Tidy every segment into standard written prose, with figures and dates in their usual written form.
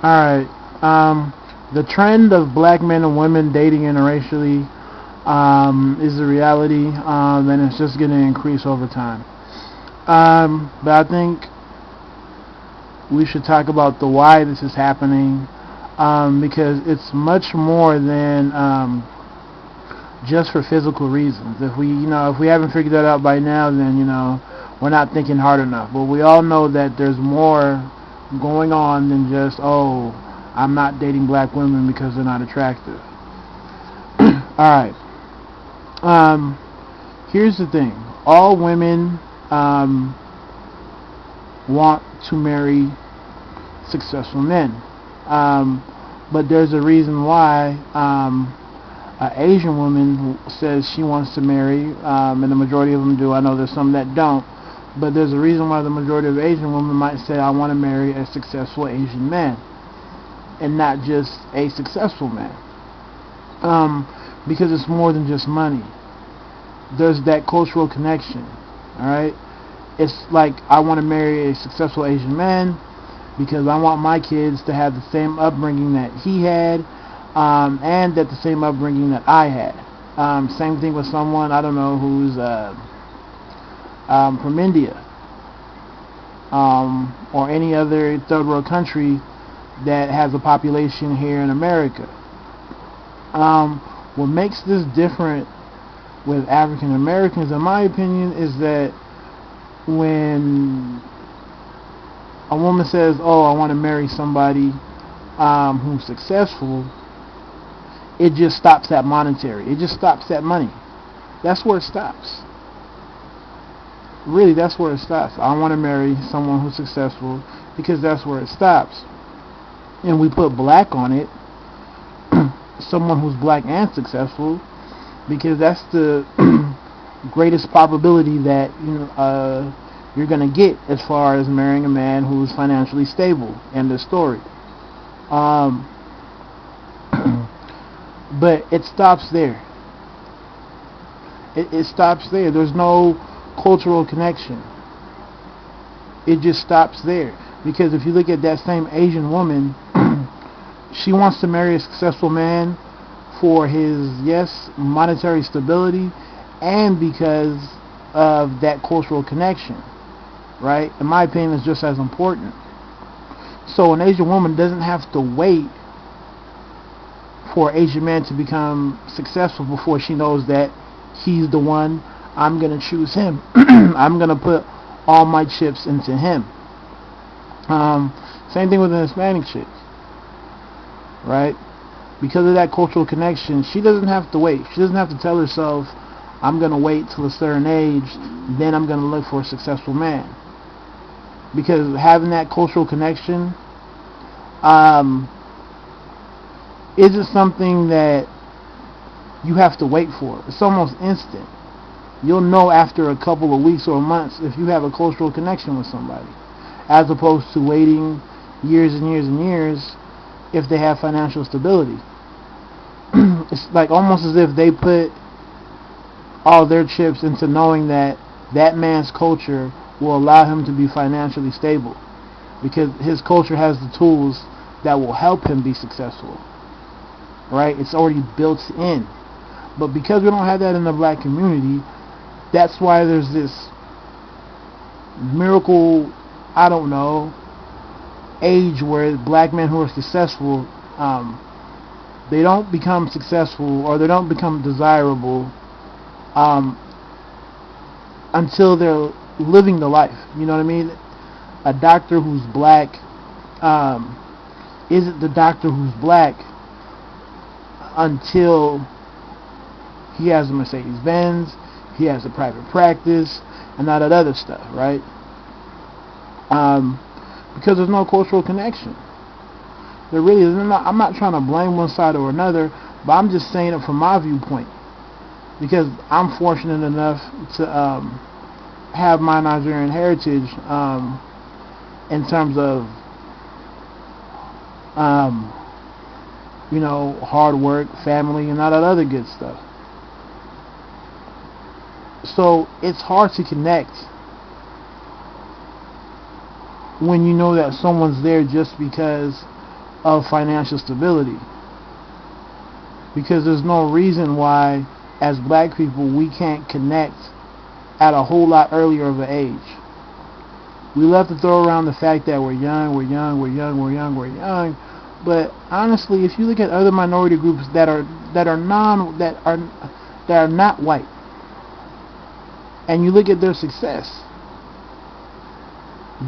Alright. The trend of black men and women dating interracially is a reality, and it's just going to increase over time. But I think we should talk about the why this is happening, because it's much more than just for physical reasons. If we haven't figured that out by now, then we're not thinking hard enough. But we all know that there's more going on than just, oh, I'm not dating black women because they're not attractive. Alright. Here's the thing. All women want to marry successful men. But there's a reason why an Asian woman says she wants to marry, and the majority of them do. I know there's some that don't. But there's a reason why the majority of Asian women might say, I want to marry a successful Asian man, and not just a successful man. Because it's more than just money. There's that cultural connection. Alright? It's like, I want to marry a successful Asian man because I want my kids to have the same upbringing that he had, and that the same upbringing that I had. Same thing with someone, I don't know, who's from India, or any other third world country that has a population here in America. What makes this different with African Americans, in my opinion, is that when a woman says, oh, I want to marry somebody who's successful, it just stops at monetary. It just stops at money. That's where it stops. Really, that's where it stops. I want to marry someone who's successful because that's where it stops. And we put black on it, someone who's black and successful, because that's the greatest probability that you're going to get as far as marrying a man who's financially stable. End of story. But it stops there. It stops there. There's no cultural connection. It just stops there. Because if you look at that same Asian woman, she wants to marry a successful man for his, yes, monetary stability, and because of that cultural connection, right? In my opinion, it's just as important. So an Asian woman doesn't have to wait for an Asian man to become successful before she knows that he's the one. I'm going to choose him. I'm going to put all my chips into him. Same thing with an Hispanic chick, right? Because of that cultural connection, she doesn't have to wait. She doesn't have to tell herself, I'm going to wait till a certain age, then I'm going to look for a successful man. Because having that cultural connection isn't something that you have to wait for. It's almost instant. You'll know after a couple of weeks or months if you have a cultural connection with somebody, as opposed to waiting years and years and years if they have financial stability. It's like almost as if they put all their chips into knowing that that man's culture will allow him to be financially stable, because his culture has the tools that will help him be successful, right? It's already built in. But because we don't have that in the black community, that's why there's this miracle, I don't know, age where black men who are successful, they don't become successful, or they don't become desirable until they're living the life. You know what I mean? A doctor who's black isn't the doctor who's black until he has a Mercedes-Benz, he has a private practice, and all that other stuff, right? Because there's no cultural connection. There really is. I'm not trying to blame one side or another, but I'm just saying it from my viewpoint, because I'm fortunate enough to have my Nigerian heritage in terms of hard work, family, and all that other good stuff. So it's hard to connect when you know that someone's there just because of financial stability. Because there's no reason why, as black people, we can't connect at a whole lot earlier of an age. We love to throw around the fact that we're young, but honestly, if you look at other minority groups that are not white, and you look at their success,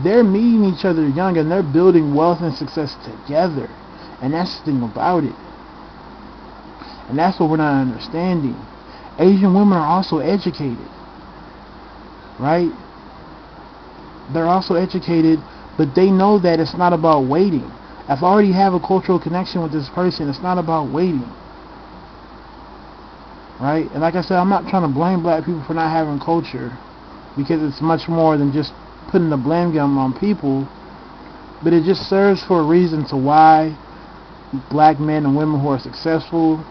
they're meeting each other young and they're building wealth and success together, and that's the thing about it. And that's what we're not understanding. Asian women are also educated, right? They're also educated, but they know that it's not about waiting. If I already have a cultural connection with this person, it's not about waiting, right? And like I said, I'm not trying to blame black people for not having culture, because it's much more than just putting the blame game on people, but it just serves for a reason to why black men and women who are successful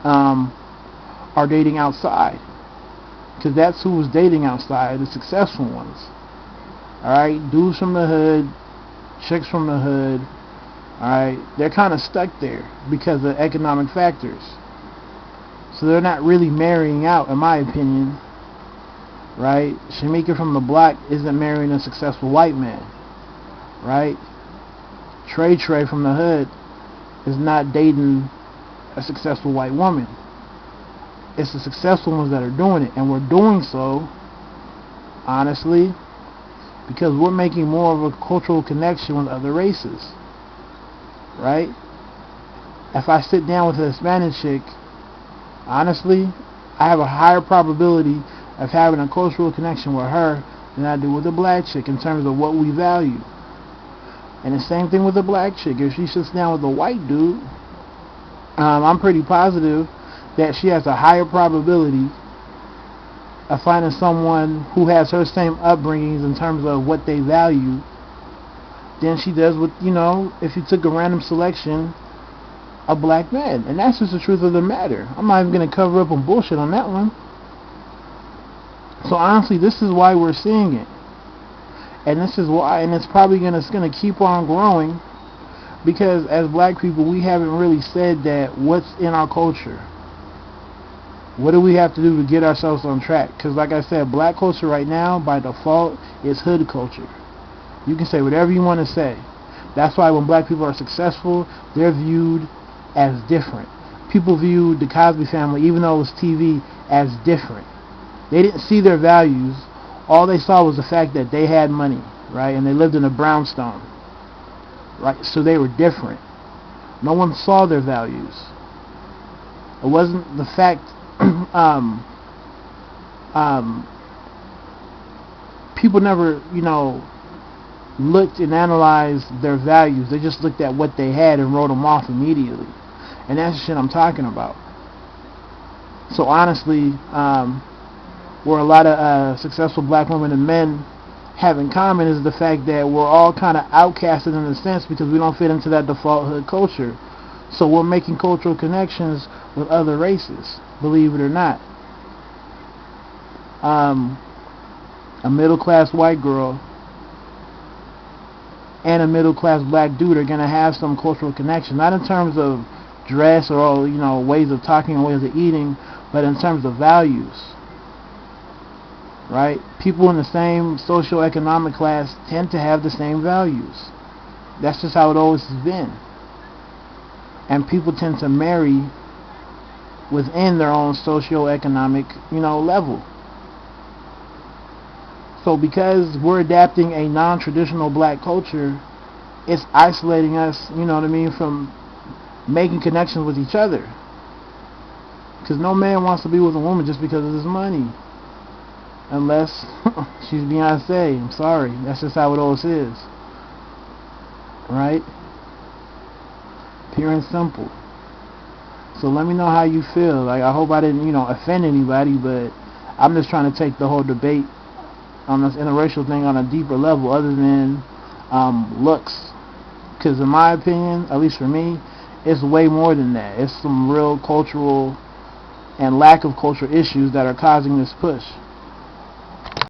are dating outside, because that's who's dating outside, the successful ones. Alright, dudes from the hood, chicks from the hood, alright, they're kind of stuck there because of economic factors. So they're not really marrying out, in my opinion. Right? Shamika from the block isn't marrying a successful white man. Right? Trey from the hood is not dating a successful white woman. It's the successful ones that are doing it, and we're doing so, honestly, because we're making more of a cultural connection with other races. Right? If I sit down with a Hispanic chick, honestly, I have a higher probability of having a cultural connection with her than I do with a black chick in terms of what we value. And the same thing with a black chick. If she sits down with a white dude, I'm pretty positive that she has a higher probability of finding someone who has her same upbringings in terms of what they value than she does with, if you took a random selection of black men. And that's just the truth of the matter. I'm not even going to cover up on bullshit on that one. So honestly, this is why we're seeing it. And this is why, and it's probably going to keep on growing, because as black people, we haven't really said that what's in our culture. What do we have to do to get ourselves on track? Because like I said, black culture right now, by default, is hood culture. You can say whatever you want to say. That's why when black people are successful, they're viewed as different. People viewed the Cosby Family, even though it was TV, as different. They didn't see their values. All they saw was the fact that they had money, right? And they lived in a brownstone, right? So they were different. No one saw their values. It wasn't the fact people never, looked and analyzed their values. They just looked at what they had and wrote them off immediately. And that's the shit I'm talking about. So honestly, where a lot of successful black women and men have in common is the fact that we're all kind of outcasted in a sense because we don't fit into that default hood culture. So we're making cultural connections with other races, believe it or not. A middle-class white girl and a middle-class black dude are going to have some cultural connection, not in terms of dress or ways of talking or ways of eating, but in terms of values. Right? People in the same socioeconomic class tend to have the same values. That's just how it always has been. And people tend to marry within their own socioeconomic, level. So because we're adapting a non-traditional black culture, it's isolating us, from making connections with each other. Because no man wants to be with a woman just because of his money. Unless she's Beyonce. I'm sorry. That's just how it always is. Right? Pure and simple. So let me know how you feel. Like, I hope I didn't, offend anybody, but I'm just trying to take the whole debate on this interracial thing on a deeper level other than looks. Because in my opinion, at least for me, it's way more than that. It's some real cultural and lack of cultural issues that are causing this push.